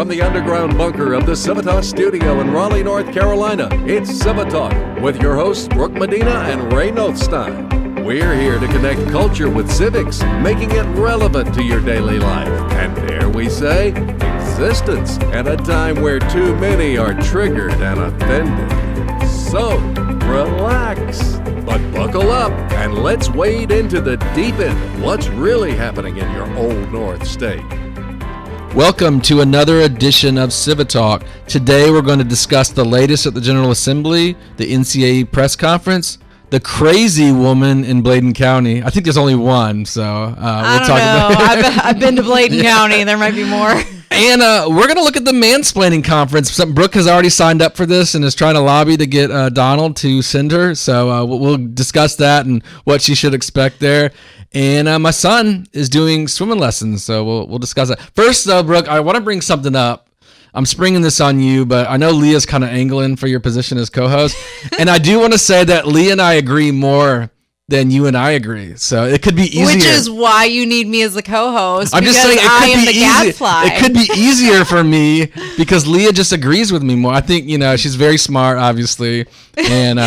from the underground bunker of the Civitas studio in Raleigh, North Carolina, it's Civitalk with your hosts Brooke Medina and Ray Nothstein. We're here to connect culture with civics, making it relevant to your daily life. And dare we say, existence at a time where too many are triggered and offended. So, relax, but buckle up and let's wade into the deep end. What's really happening in your old North state? Welcome to another edition of Civitalk. Today we're going to discuss the latest at the General Assembly, the NCAE press conference, the crazy woman in Bladen County. I think there's only one, so we'll talk about it. I've been to Bladen County. There might be more. And we're going to look at the Mansplaining Conference. Brooke has already signed up for this and is trying to lobby to get Donald to send her. So we'll discuss that and what she should expect there. And my son is doing swimming lessons, so we'll discuss that. First, though, Brooke, I want to bring something up. I'm springing this on you, but I know Leah's kind of angling for your position as co-host. And I do want to say that Leah and I agree more than you and I agree. So it could be easier. Which is why you need me as a co-host. I'm just saying I am the gadfly. It could be easier for me because Leah just agrees with me more. I think, she's very smart, obviously. And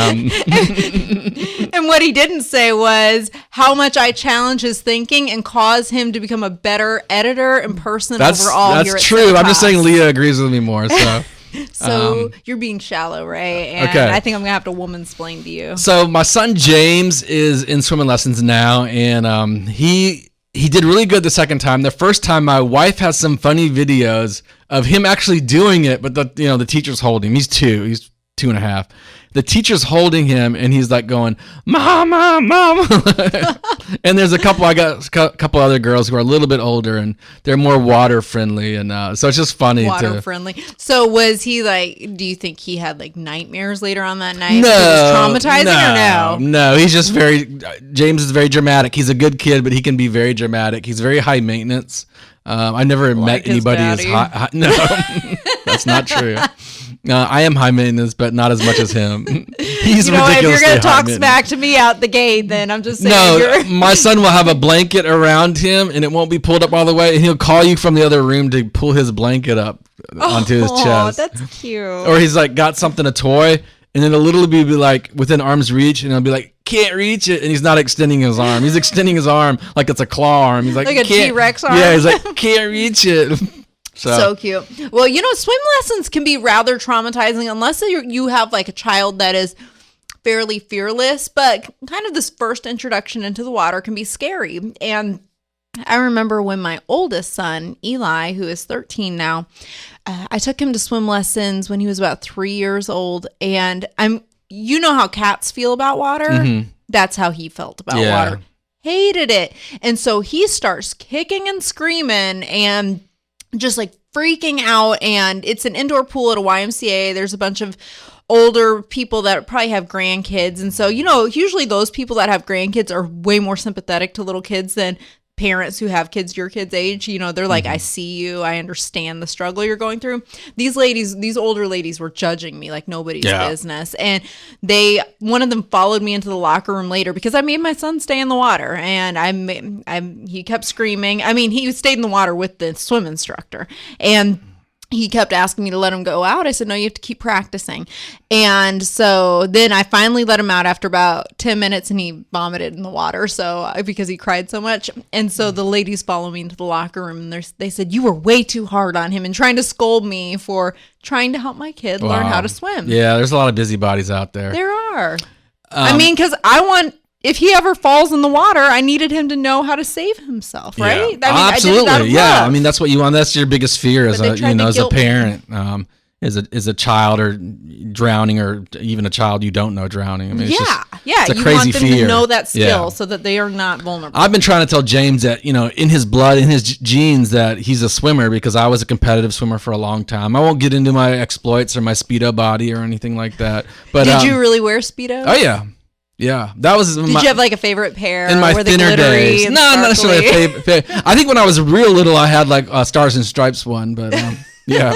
and what he didn't say was how much I challenge his thinking and cause him to become a better editor and person overall. That's true. I'm just saying Leah agrees with me more. So. So you're being shallow, Ray, and okay. I think I'm gonna have to woman-splain to you. So my son James is in swimming lessons now, and he did really good the second time. The first time, my wife has some funny videos of him actually doing it, but the teacher's holding him. He's 2.5. The teacher's holding him, and he's like going, "Mama, Mama." And there's I got a couple other girls who are a little bit older, and they're more water friendly, and so it's just funny. Water friendly. So was he do you think he had nightmares later on that night? No. It was traumatizing or no? No, he's just James is very dramatic. He's a good kid, but he can be very dramatic. He's very high maintenance. I never met anybody as high. No, that's not true. I am high maintenance, but not as much as him. He's ridiculously high if you're going to talk maintenance. smack to me out the gate, then I'm just saying. No, my son will have a blanket around him, and it won't be pulled up all the way, and he'll call you from the other room to pull his blanket up onto his chest. Oh, that's cute. Or he's got something, a toy, and then it'll literally be within arm's reach, and he'll be like, can't reach it, and he's not extending his arm. He's extending his arm like it's a claw arm. He's like a T-Rex arm? Yeah, he's like, can't reach it. So cute. Well, swim lessons can be rather traumatizing unless you have a child that is fairly fearless, but kind of this first introduction into the water can be scary. And I remember when my oldest son, Eli, who is 13 now, I took him to swim lessons when he was about 3 years old. And how cats feel about water? Mm-hmm. That's how he felt about water. Hated it. And so he starts kicking and screaming and just freaking out. And it's an indoor pool at a YMCA. There's a bunch of older people that probably have grandkids. And so, usually those people that have grandkids are way more sympathetic to little kids than parents who have kids your kids' age. They're like, I see you. I understand the struggle you're going through. These older ladies were judging me like nobody's business. And one of them followed me into the locker room later because I made my son stay in the water. And he kept screaming. I mean, he stayed in the water with the swim instructor. And he kept asking me to let him go out. I said, no, you have to keep practicing. And so then I finally let him out after about 10 minutes and he vomited in the water because he cried so much. And so the ladies followed me into the locker room and they said, you were way too hard on him and trying to scold me for trying to help my kid learn how to swim. Yeah, there's a lot of busybodies out there. There are. Because if he ever falls in the water, I needed him to know how to save himself, right? Yeah. Absolutely. I did it out of love. That's what you want. That's your biggest fear as a parent, is a child or drowning, or even a child you don't know drowning. It's a crazy you want them fear. To know that skill so that they are not vulnerable. I've been trying to tell James that in his blood, in his genes, that he's a swimmer because I was a competitive swimmer for a long time. I won't get into my exploits or my Speedo body or anything like that. But did you really wear Speedos? Oh yeah. Yeah, that was. Did you have a favorite pair in my thinner days? No, not necessarily a favorite. I think when I was real little, I had a Stars and Stripes one, but yeah.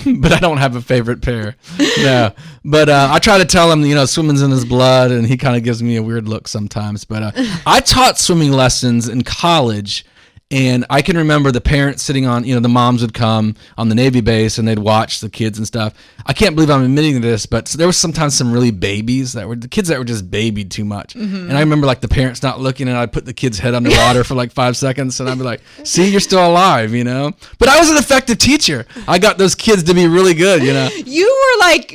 But I don't have a favorite pair. No, but I try to tell him, swimming's in his blood, and he kind of gives me a weird look sometimes. But I taught swimming lessons in college, And I can remember the parents sitting on, the moms would come on the Navy base and they'd watch the kids and stuff. I can't believe I'm admitting this, but there was sometimes some really babies the kids that were just babied too much. And I remember like the parents not looking, and I'd put the kid's head underwater for like 5 seconds, and I'd be like, see, you're still alive, But I was an effective teacher. I got those kids to be really good, You were like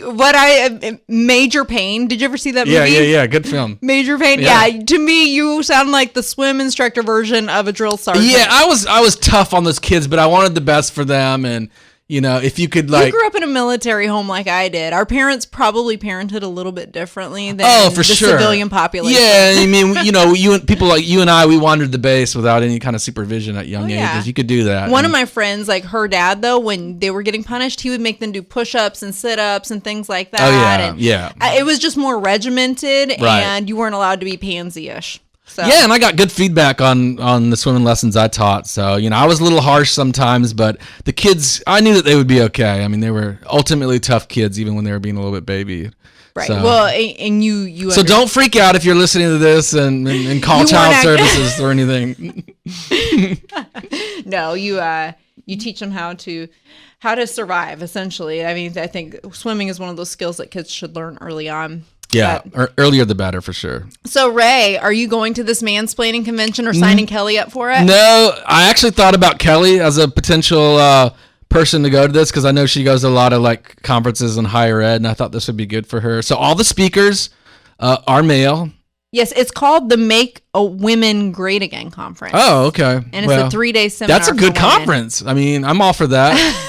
Major Payne. Did you ever see that movie? Yeah. Good film. Major Payne. Yeah. To me, you sound like the swim instructor version of a drill sergeant. Yeah, I was tough on those kids, but I wanted the best for them. And if you could you grew up in a military home like I did. Our parents probably parented a little bit differently than the civilian population. Yeah, I mean, you and people like you and I, we wandered the base without any kind of supervision at young ages. You could do that. One of my friends, like her dad, though, when they were getting punished, he would make them do push-ups and sit-ups and things like that. Oh yeah, and it was just more regimented, and you weren't allowed to be pansy-ish. So. Yeah, and I got good feedback on the swimming lessons I taught. So, I was a little harsh sometimes, but the kids, I knew that they would be okay. I mean, they were ultimately tough kids, even when they were being a little bit baby. Right. So, well, and you. So don't freak out if you're listening to this and call child services or anything. No, you teach them how to survive. Essentially, I mean, I think swimming is one of those skills that kids should learn early on. Yeah, earlier the better for sure. So, Ray, are you going to this mansplaining convention or signing Kelly up for it? No, I actually thought about Kelly as a potential person to go to this because I know she goes to a lot of like conferences in higher ed, and I thought this would be good for her. So all the speakers are male. Yes, it's called the Make a Women Great Again conference. Oh, okay. And it's a 3-day seminar. That's a good conference. I mean, I'm all for that.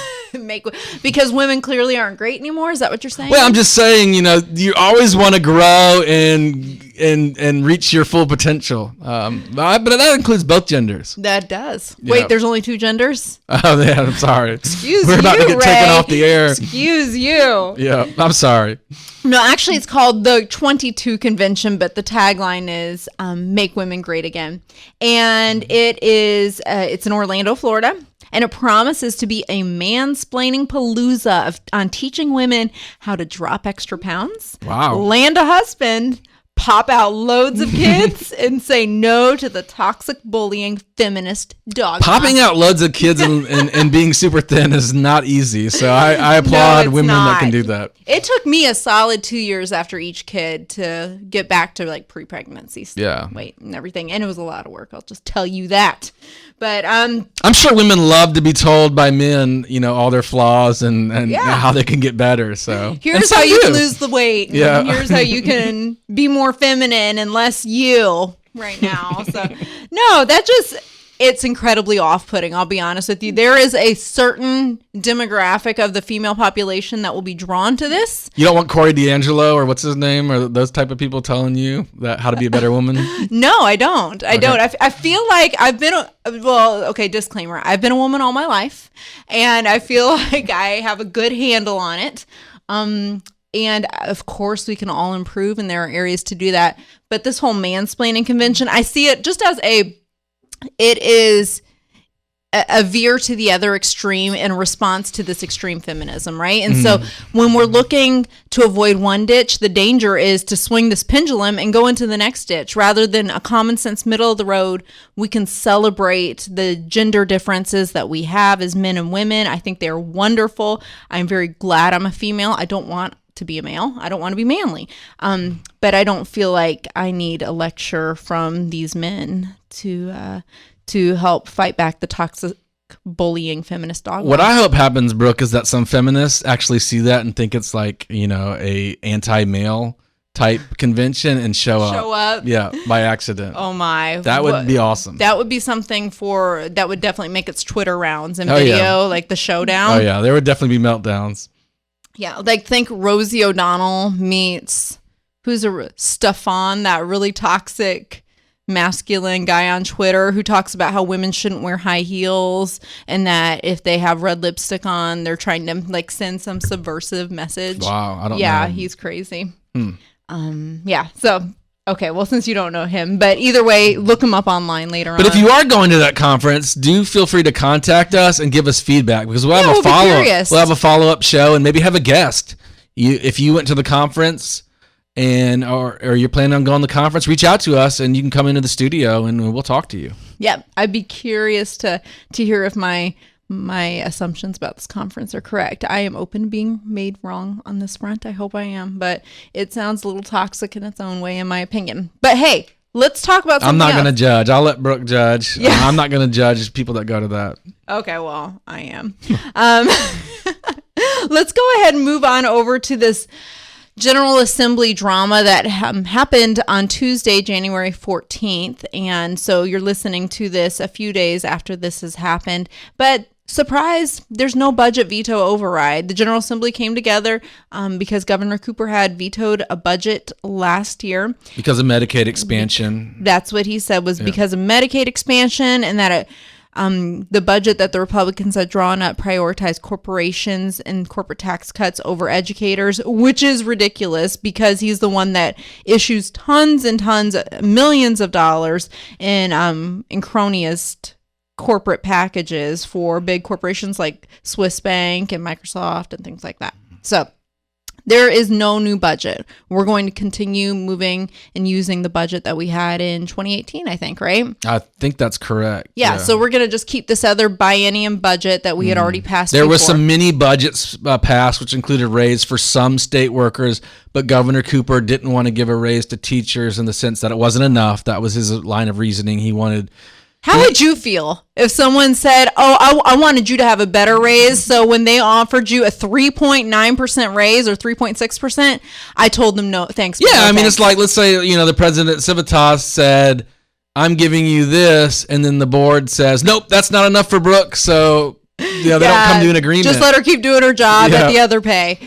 Because women clearly aren't great anymore. Is that what you're saying? Well, I'm just saying, you always want to grow and reach your full potential. But that includes both genders. That does. Yeah. Wait, there's only 2 genders? Oh, yeah, I'm sorry. We're about to get Ray. taken off the air. Excuse you. Yeah, I'm sorry. No, actually, it's called the 22 Convention, but the tagline is Make Women Great Again. And it's in Orlando, Florida. And it promises to be a mansplaining palooza on teaching women how to drop extra pounds, land a husband, pop out loads of kids, and say no to the toxic bullying feminist dogma. Popping out loads of kids and being super thin is not easy. So I applaud women that can do that. It took me a solid 2 years after each kid to get back to like pre-pregnancy weight and everything. And it was a lot of work. I'll just tell you that. But I'm sure women love to be told by men, all their flaws and how they can get better. So here's how you can lose the weight. Yeah. And here's how you can be more feminine and less you right now. So no, it's incredibly off-putting. I'll be honest with you. There is a certain demographic of the female population that will be drawn to this. You don't want Corey D'Angelo or what's his name or those type of people telling you that how to be a better woman? No, I don't. I don't. I feel like I've been disclaimer. I've been a woman all my life, and I feel like I have a good handle on it. And of course, we can all improve, and there are areas to do that. But this whole mansplaining convention, I see it just as it is a veer to the other extreme in response to this extreme feminism, right? And so when we're looking to avoid one ditch, the danger is to swing this pendulum and go into the next ditch. Rather than a common sense middle of the road, we can celebrate the gender differences that we have as men and women. I think they're wonderful. I'm very glad I'm a female. I don't want to be a male. I don't want to be manly. But I don't feel like I need a lecture from these men to help fight back the toxic bullying feminist dogma. What I hope happens, Brooke, is that some feminists actually see that and think it's like, a anti-male type convention and show up. Yeah, by accident. Oh my. That would be awesome. That would be something that would definitely make its Twitter rounds and video, like the showdown. Oh yeah, there would definitely be meltdowns. Yeah, like think Rosie O'Donnell meets Stefan, that really toxic masculine guy on Twitter who talks about how women shouldn't wear high heels and that if they have red lipstick on, they're trying to like send some subversive message. Wow, I don't know. Yeah, he's crazy. Yeah, so okay, well, since you don't know him, but either way, look him up online later on. But if you are going to that conference, do feel free to contact us and give us feedback because we'll have a follow-up. We'll have a follow-up show and maybe have a guest. If you went to the conference or you're planning on going to the conference, reach out to us and you can come into the studio and we'll talk to you. Yeah, I'd be curious to hear if my assumptions about this conference are correct. I am open to being made wrong on this front. I hope I am, but it sounds a little toxic in its own way, in my opinion. But hey, let's talk about something I'm not else. going to judge. I'll let Brooke judge. Yeah. I'm not going to judge people that go to that. Okay, well, I am. Let's go ahead and move on over to this General Assembly drama that happened on Tuesday, January 14th. And so you're listening to this a few days after this has happened. But surprise, there's no budget veto override. The General Assembly came together because Governor Cooper had vetoed a budget last year. Because of Medicaid expansion. That's what he said was because of Medicaid expansion, and that the budget that the Republicans had drawn up prioritized corporations and corporate tax cuts over educators, which is ridiculous because he's the one that issues tons and tons, millions of dollars in cronyist corporate packages for big corporations like Swiss Bank and Microsoft and things like that. So there is no new budget. We're going to continue moving and using the budget that we had in 2018, I think, right? I think that's correct. Yeah, so we're going to just keep this other biennium budget that we had already passed. There was some mini budgets passed, which included raise for some state workers, but Governor Cooper didn't want to give a raise to teachers in the sense that it wasn't enough. That was his line of reasoning. He wanted... How would you feel if someone said, oh, I wanted you to have a better raise, so when they offered you a 3.9% raise or 3.6%, I told them no, thanks. Yeah, no, I mean, thanks. it's like, let's say, the president of Civitas said, I'm giving you this, and then the board says, nope, that's not enough for Brooke, so they don't come to an agreement. Just let her keep doing her job at the other pay.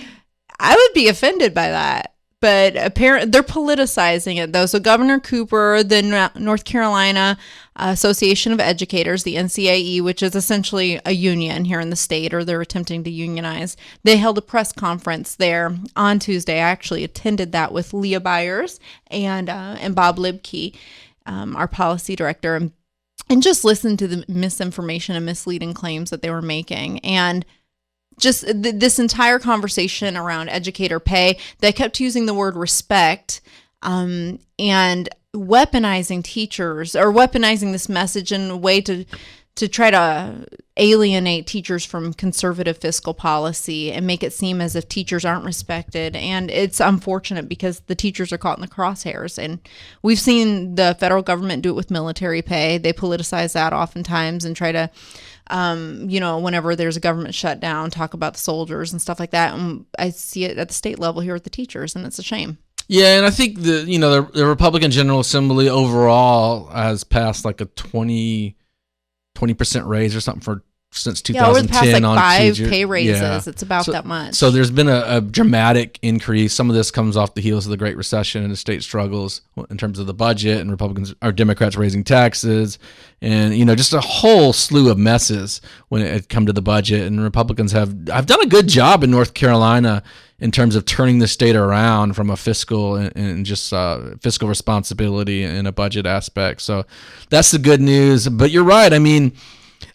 I would be offended by that. But apparently they're politicizing it, though. So Governor Cooper, the North Carolina Association of Educators, the NCAE, which is essentially a union here in the state, or they're attempting to unionize, they held a press conference there on Tuesday. I actually attended that with Leah Byers and Bob Libke, our policy director, and just listened to the misinformation and misleading claims that they were making. And just this entire conversation around educator pay, they kept using the word respect and weaponizing teachers, or weaponizing this message in a way to try to alienate teachers from conservative fiscal policy and make it seem as if teachers aren't respected. And it's unfortunate because the teachers are caught in the crosshairs. And we've seen the federal government do it with military pay. They politicize that oftentimes and try to whenever there's a government shutdown, talk about the soldiers and stuff like that. And I see it at the state level here with the teachers, and it's a shame. Yeah, and I think the Republican General Assembly overall has passed like a 20% raise or something since 2010. Yeah, over the past on 5 teacher. pay raises. Yeah. It's about that much. So there's been a dramatic increase. Some of this comes off the heels of the Great Recession and the state struggles in terms of the budget, and Democrats raising taxes, and just a whole slew of messes when it come to the budget. And Republicans have done a good job in North Carolina in terms of turning the state around from a fiscal and just fiscal responsibility in a budget aspect. So that's the good news. But you're right. I mean,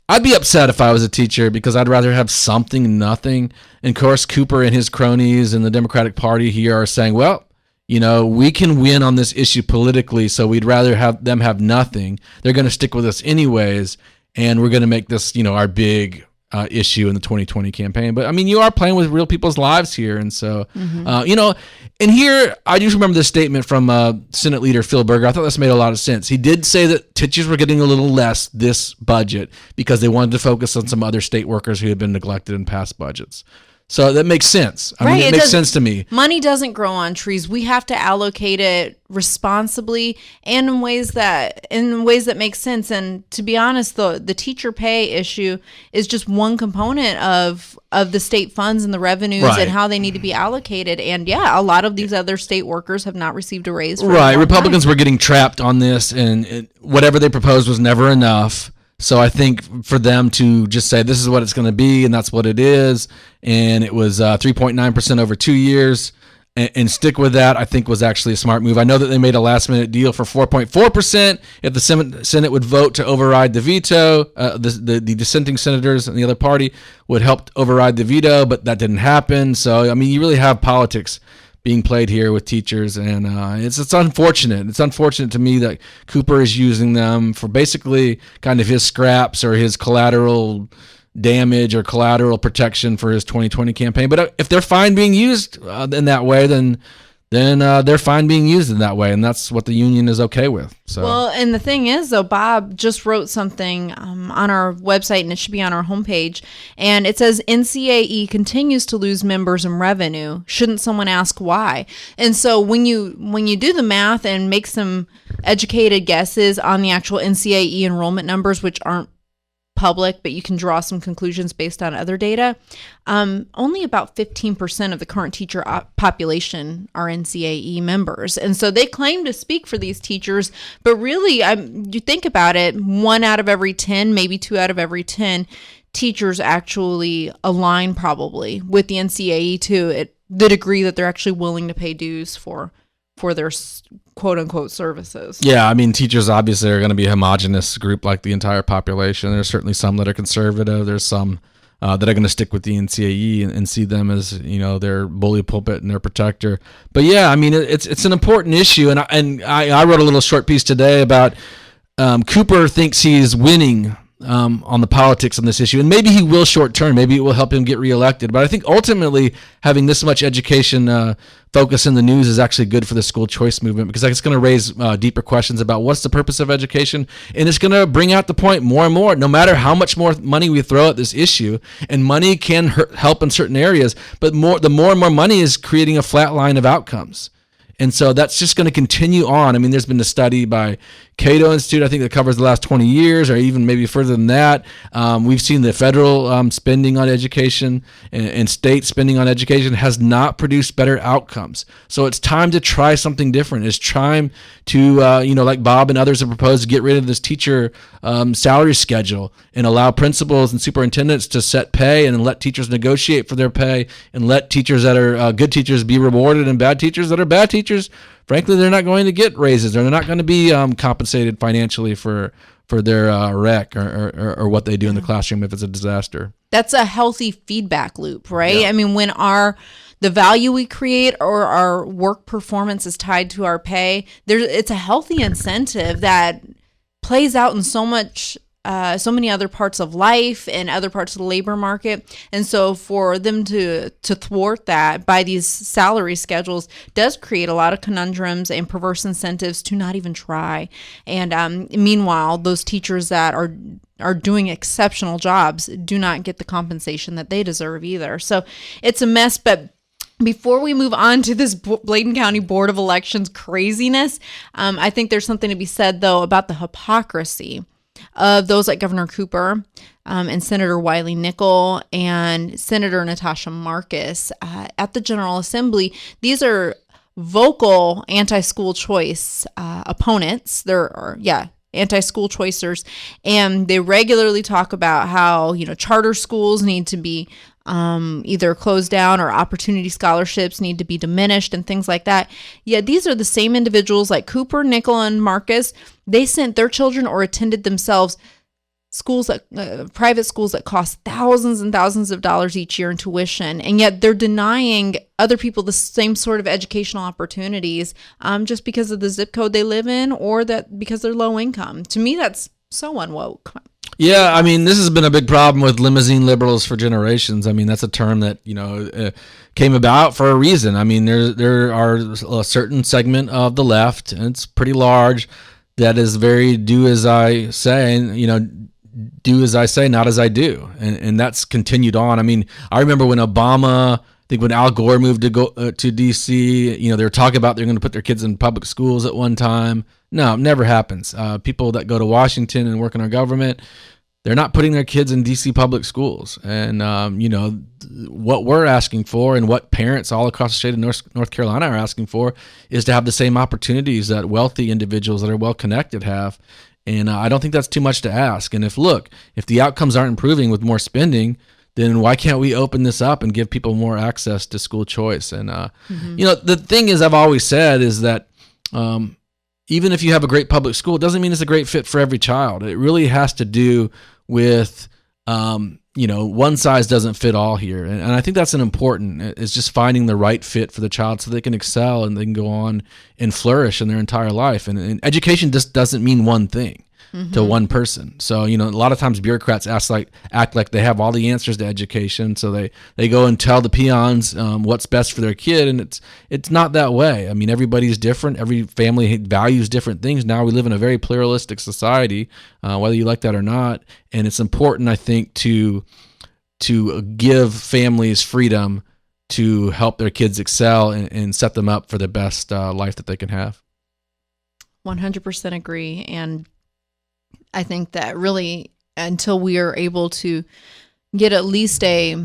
I'd be upset if I was a teacher because I'd rather have something, nothing. And of course, Cooper and his cronies and the Democratic Party here are saying, well, we can win on this issue politically, so we'd rather have them have nothing. They're going to stick with us anyways, and we're going to make this, our big issue in the 2020 campaign. But I mean, you are playing with real people's lives here. And so, and here I just remember this statement from Senate Leader Phil Berger. I thought this made a lot of sense. He did say that teachers were getting a little less this budget because they wanted to focus on some other state workers who had been neglected in past budgets. So that makes sense. I mean, it makes sense to me. Money doesn't grow on trees. We have to allocate it responsibly and in ways that make sense. And to be honest, the teacher pay issue is just one component of the state funds and the revenues and how they need to be allocated. And yeah, a lot of these other state workers have not received a raise. Right. Republicans were getting trapped on this, and whatever they proposed was never enough. So I think for them to just say this is what it's going to be, and that's what it is, and it was 3.9% over 2 years, and stick with that, I think was actually a smart move. I know that they made a last-minute deal for 4.4% if the Senate would vote to override the veto. The dissenting senators and the other party would help override the veto, but that didn't happen. So, I mean, you really have politics being played here with teachers, and it's unfortunate. It's unfortunate to me that Cooper is using them for basically kind of his scraps or his collateral damage or collateral protection for his 2020 campaign. But if they're fine being used in that way, then they're fine being used in that way, and that's what the union is okay with. So. Well, and the thing is, though, Bob just wrote something on our website, and it should be on our homepage, and it says NCAE continues to lose members and revenue. Shouldn't someone ask why? And so when you do the math and make some educated guesses on the actual NCAE enrollment numbers, which aren't public, but you can draw some conclusions based on other data. Only about 15% of the current teacher population are NCAE members. And so they claim to speak for these teachers, but really, you think about it, 1 out of every 10, maybe 2 out of every 10 teachers actually align probably with the NCAE to the degree that they're actually willing to pay dues for their quote unquote services. Yeah, I mean, teachers obviously are going to be a homogenous group like the entire population. There's certainly some that are conservative. There's some that are going to stick with the NCAE and see them as, their bully pulpit and their protector. But yeah, I mean, it's an important issue. And I wrote a little short piece today about Cooper thinks he's winning on the politics on this issue, and maybe he will short term. Maybe it will help him get reelected. But I think ultimately having this much education focus in the news is actually good for the school choice movement, because it's going to raise deeper questions about what's the purpose of education, and it's going to bring out the point more and more. No matter how much more money we throw at this issue, and money can help in certain areas, but the more and more money is creating a flat line of outcomes. And so that's just going to continue on. I mean, there's been a study by Cato Institute, I think, that covers the last 20 years or even maybe further than that. We've seen the federal spending on education and state spending on education has not produced better outcomes. So it's time to try something different. It's time to, like Bob and others have proposed, to get rid of this teacher salary schedule and allow principals and superintendents to set pay and let teachers negotiate for their pay, and let teachers that are good teachers be rewarded, and bad teachers that are bad teachers, frankly, they're not going to get raises. They're not going to be compensated financially for their wreck or what they do in the classroom if it's a disaster. That's a healthy feedback loop, right? Yeah. I mean, when the value we create or our work performance is tied to our pay, it's a healthy incentive that plays out in so many other parts of life and other parts of the labor market. And so for them to thwart that by these salary schedules does create a lot of conundrums and perverse incentives to not even try. And meanwhile, those teachers that are doing exceptional jobs do not get the compensation that they deserve either. So it's a mess. But before we move on to this Bladen County Board of Elections craziness, I think there's something to be said, though, about the hypocrisy of those like Governor Cooper and Senator Wiley Nickel and Senator Natasha Marcus at the General Assembly. These are vocal anti-school choice opponents. Anti-school choicers, and they regularly talk about how charter schools need to be either closed down or opportunity scholarships need to be diminished and things like that. Yet these are the same individuals like Cooper, Nickel, and Marcus. They sent their children or attended themselves private schools that cost thousands and thousands of dollars each year in tuition, and yet they're denying other people the same sort of educational opportunities just because of the zip code they live in, or that because they're low income. To me, that's so unwoke. Yeah, I mean, this has been a big problem with limousine liberals for generations. I mean, that's a term that came about for a reason. I mean, there are a certain segment of the left, and it's pretty large, that is very do as I say, and do as I say, not as I do, and that's continued on. I mean, I remember when Obama, I think when Al Gore moved to D.C., they were talking about they're going to put their kids in public schools at one time. No, it never happens. People that go to Washington and work in our government, they're not putting their kids in D.C. public schools. And, what we're asking for, and what parents all across the state of North Carolina are asking for, is to have the same opportunities that wealthy individuals that are well-connected have. And I don't think that's too much to ask. And if the outcomes aren't improving with more spending, then why can't we open this up and give people more access to school choice? And, the thing is, I've always said is that even if you have a great public school, it doesn't mean it's a great fit for every child. It really has to do with one size doesn't fit all here. And I think that's an important, is just finding the right fit for the child so they can excel and they can go on and flourish in their entire life. And education just doesn't mean one thing to one person. So, a lot of times bureaucrats act like they have all the answers to education. So they go and tell the peons what's best for their kid. And it's not that way. I mean, everybody's different. Every family values different things. Now we live in a very pluralistic society, whether you like that or not. And it's important, I think, to give families freedom to help their kids excel and set them up for the best life that they can have. 100% agree. And I think that really, until we are able to get at least a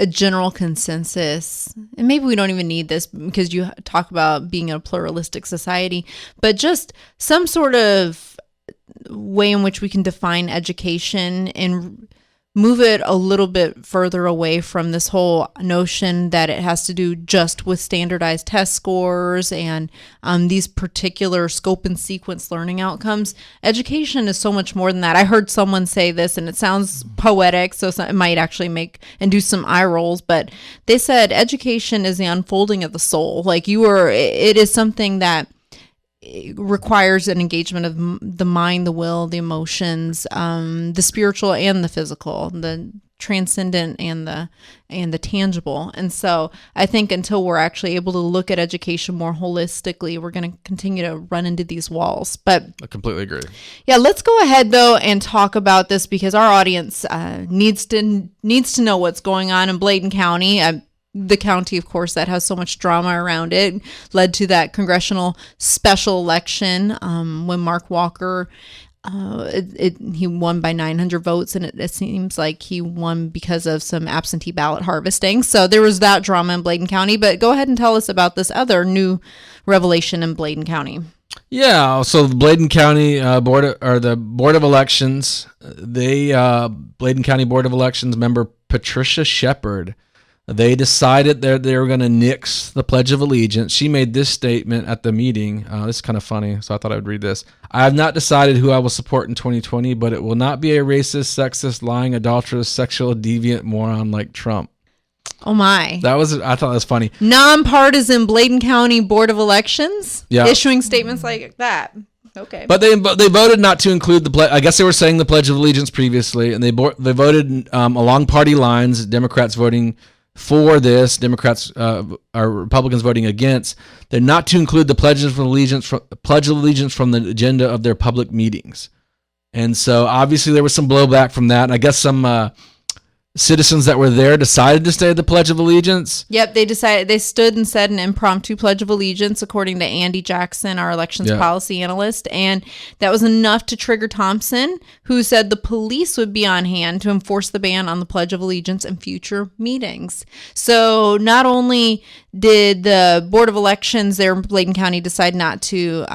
general consensus, and maybe we don't even need this because you talk about being a pluralistic society, but just some sort of way in which we can define education and move it a little bit further away from this whole notion that it has to do just with standardized test scores and these particular scope and sequence learning outcomes. Education is so much more than that. I heard someone say this, and it sounds poetic, so it might actually make and do some eye rolls, but they said education is the unfolding of the soul. Like it is something that requires an engagement of the mind, the will, the emotions, the spiritual and the physical, the transcendent and the tangible. And so I think until we're actually able to look at education more holistically, we're going to continue to run into these walls. But I completely agree. Yeah, let's go ahead though and talk about this because our audience needs to know what's going on in Bladen County. The county, of course, that has so much drama around it, led to that congressional special election when Mark Walker, he won by 900 votes, and it seems like he won because of some absentee ballot harvesting. So there was that drama in Bladen County. But go ahead and tell us about this other new revelation in Bladen County. Yeah, so the Bladen County Board of Elections, Bladen County Board of Elections member Patricia Shepard, they decided that they were going to nix the Pledge of Allegiance. She made this statement at the meeting. This is kind of funny, so I thought I would read this. I have not decided who I will support in 2020, but it will not be a racist, sexist, lying, adulterous, sexual, deviant moron like Trump. Oh my. I thought that was funny. Nonpartisan Bladen County Board of Elections issuing statements like that. Okay. But they voted not to include the pledge. I guess they were saying the Pledge of Allegiance previously, and they voted along party lines, Democrats voting for this, Democrats or Republicans voting against. They're not to include the Pledge of Allegiance from the agenda of their public meetings. And so obviously there was some blowback from that. And I guess some citizens that were there decided to say the Pledge of Allegiance. Yep, they stood and said an impromptu Pledge of Allegiance, according to Andy Jackson, our elections policy analyst, and that was enough to trigger Thompson, who said the police would be on hand to enforce the ban on the Pledge of Allegiance in future meetings. So not only did the Board of Elections there in Bladen County decide not to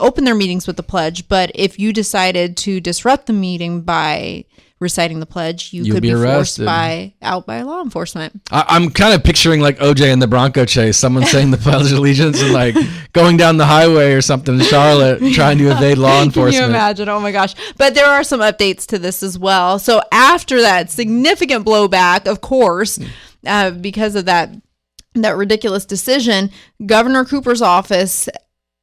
open their meetings with the pledge, but if you decided to disrupt the meeting by reciting the pledge, you could be forced out by law enforcement. I'm kind of picturing like OJ in the Bronco chase, someone saying the Pledge of Allegiance and like going down the highway or something in Charlotte trying to evade law enforcement. Can you imagine? Oh my gosh. But there are some updates to this as well. So after that significant blowback, of course, because of that ridiculous decision, Governor Cooper's office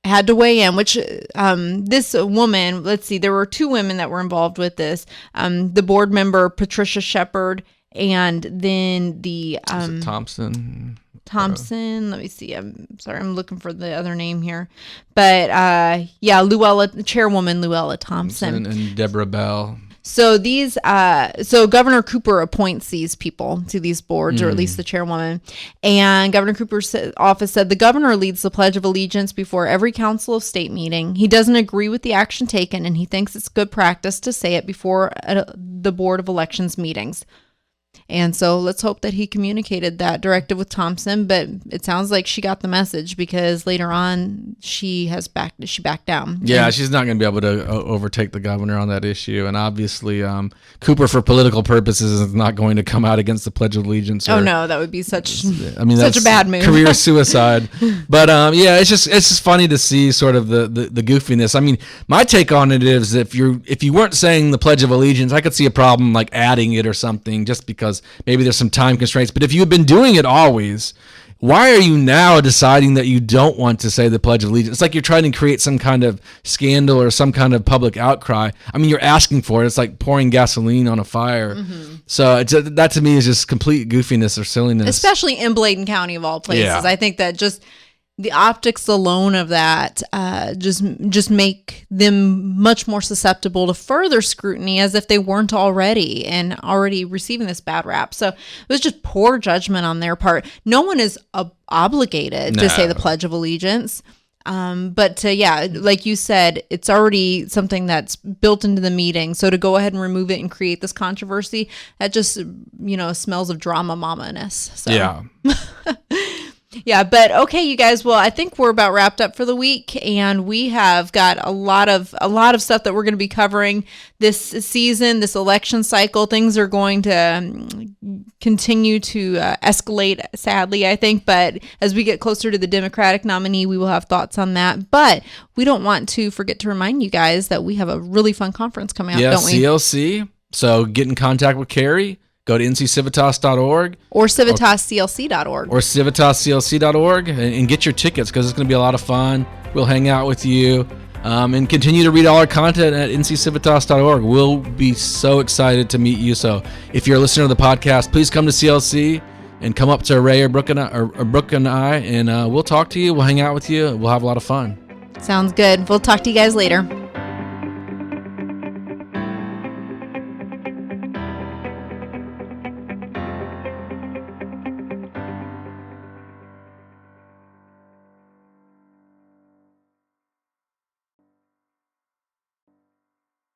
had to weigh in, which this woman, let's see, there were two women that were involved with this. The board member, Patricia Shepard, and then the Thompson. Let me see. I'm sorry, I'm looking for the other name here. But Chairwoman Luella Thompson. And Deborah Bell. So so Governor Cooper appoints these people to these boards, or at least the chairwoman. And Governor Cooper's office said the governor leads the Pledge of Allegiance before every Council of State meeting. He doesn't agree with the action taken, and he thinks it's good practice to say it before the Board of Elections meetings. And so let's hope that he communicated that directive with Thompson, but it sounds like she got the message because later on she backed down. Yeah, she's not going to be able to overtake the governor on that issue. And obviously, Cooper, for political purposes, is not going to come out against the Pledge of Allegiance. Oh no, that would be such a that's bad move. Career suicide. But yeah, it's just funny to see sort of the goofiness. I mean, my take on it is if you weren't saying the Pledge of Allegiance, I could see a problem like adding it or something, just because maybe there's some time constraints. But if you had been doing it always, why are you now deciding that you don't want to say the Pledge of Allegiance? It's like you're trying to create some kind of scandal or some kind of public outcry. I mean, you're asking for it. It's like pouring gasoline on a fire. Mm-hmm. So that to me is just complete goofiness or silliness. Especially in Bladen County of all places. Yeah. I think that just the optics alone of that just make them much more susceptible to further scrutiny as if they weren't already receiving this bad rap. So it was just poor judgment on their part. No one is obligated to say the Pledge of Allegiance. But like you said, it's already something that's built into the meeting. So to go ahead and remove it and create this controversy, that just, smells of drama mama-ness. So. Yeah. Yeah, but okay, you guys. Well, I think we're about wrapped up for the week, and we have got a lot of stuff that we're going to be covering this season, this election cycle. Things are going to continue to escalate, sadly, I think. But as we get closer to the Democratic nominee, we will have thoughts on that. But we don't want to forget to remind you guys that we have a really fun conference coming up, don't we? CLC. So get in contact with Carrie. Go to nccivitas.org. Or civitasclc.org. Or civitasclc.org and get your tickets because it's going to be a lot of fun. We'll hang out with you and continue to read all our content at nccivitas.org. We'll be so excited to meet you. So if you're a listener to the podcast, please come to CLC and come up to Ray or Brooke and I, and we'll talk to you. We'll hang out with you. We'll have a lot of fun. Sounds good. We'll talk to you guys later.